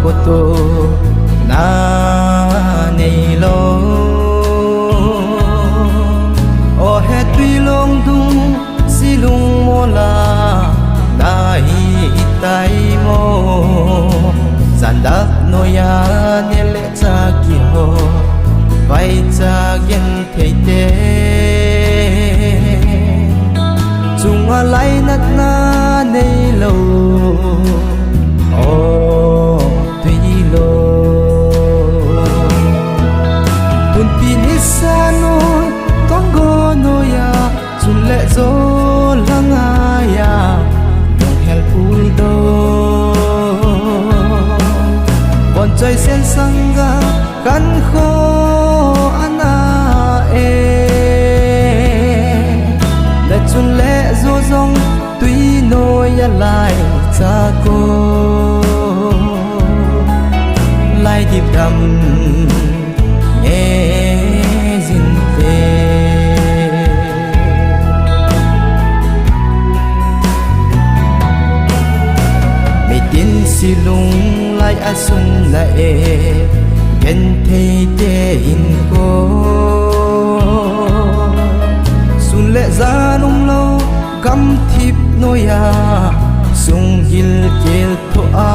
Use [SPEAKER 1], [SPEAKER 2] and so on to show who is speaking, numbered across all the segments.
[SPEAKER 1] của tôi na nei lo o he tui long dung si lung mo la na hi tai mo zan dak no ya ne le cha ki ho vai cha gen thei te chung a lai nat na nei lo oh tui lo tun pin isa no tong go no ya chun le zo langa ya nong hel pul do bon choi sen sanga kan kho ana e le chun le zo zong tui no ya lai cha ko lai điệp đầm nghe dinh về mày tin si lung lai a sun la e gen thei te in ko sun le za nung lâu cam thip noya sung gil kel tho a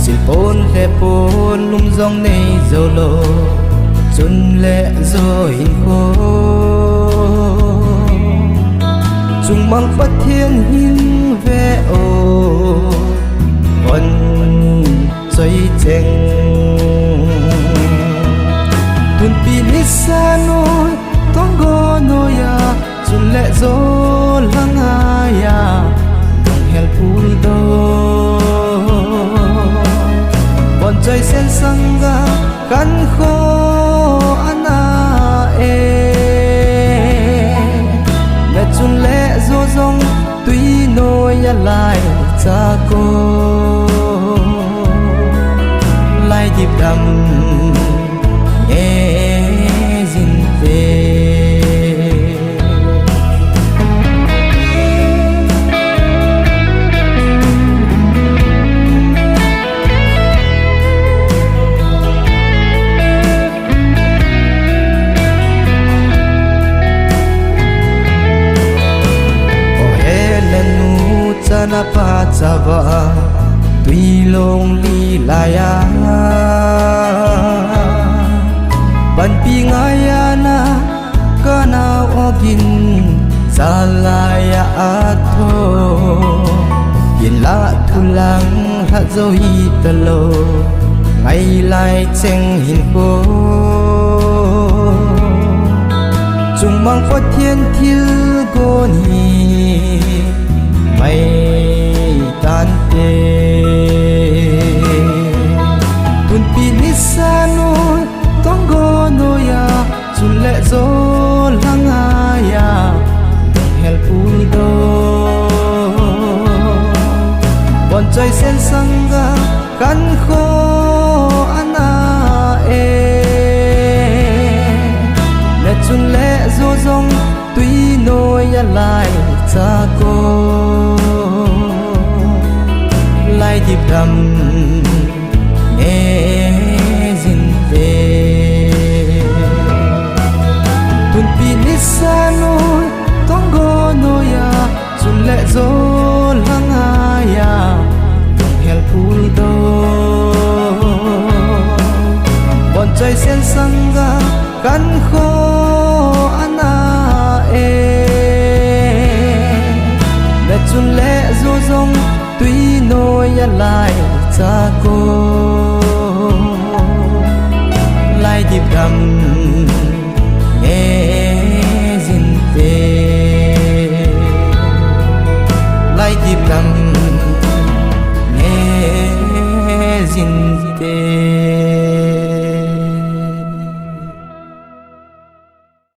[SPEAKER 1] sil pon le pon lum zong nei zolo chun le zo in ko chung mang phát thiên hin ve o on choi cheng tun pin isa no tong go no ya chun le zo langa ya dong hel pul do bon choi sen sanga kan kho ana e le chun le zo zong tui no ya lai cha ko lai dip dam nghe zin ve na pa chava tui long li la ya ban pi nga ya na kana ogin salaya atho yin la thulang ha zo hi talo ngai lai cheng hin ko chung mang phát thiên thiêu go ni mày tan te tun pin isa no tong go no ya chun le zo langa ya dong hel pul do bon choi sen sanga kan kho ana e le chun le zo zong tui no ya lai cha ko lai điệp đầm nghe zin về tun pin isa no tong go no ya chun le zo langa ya dong hel pul do bon choi sen sanga kan kho ana e le chun le zo zong tui no ya lai cha ko lai điệp đầm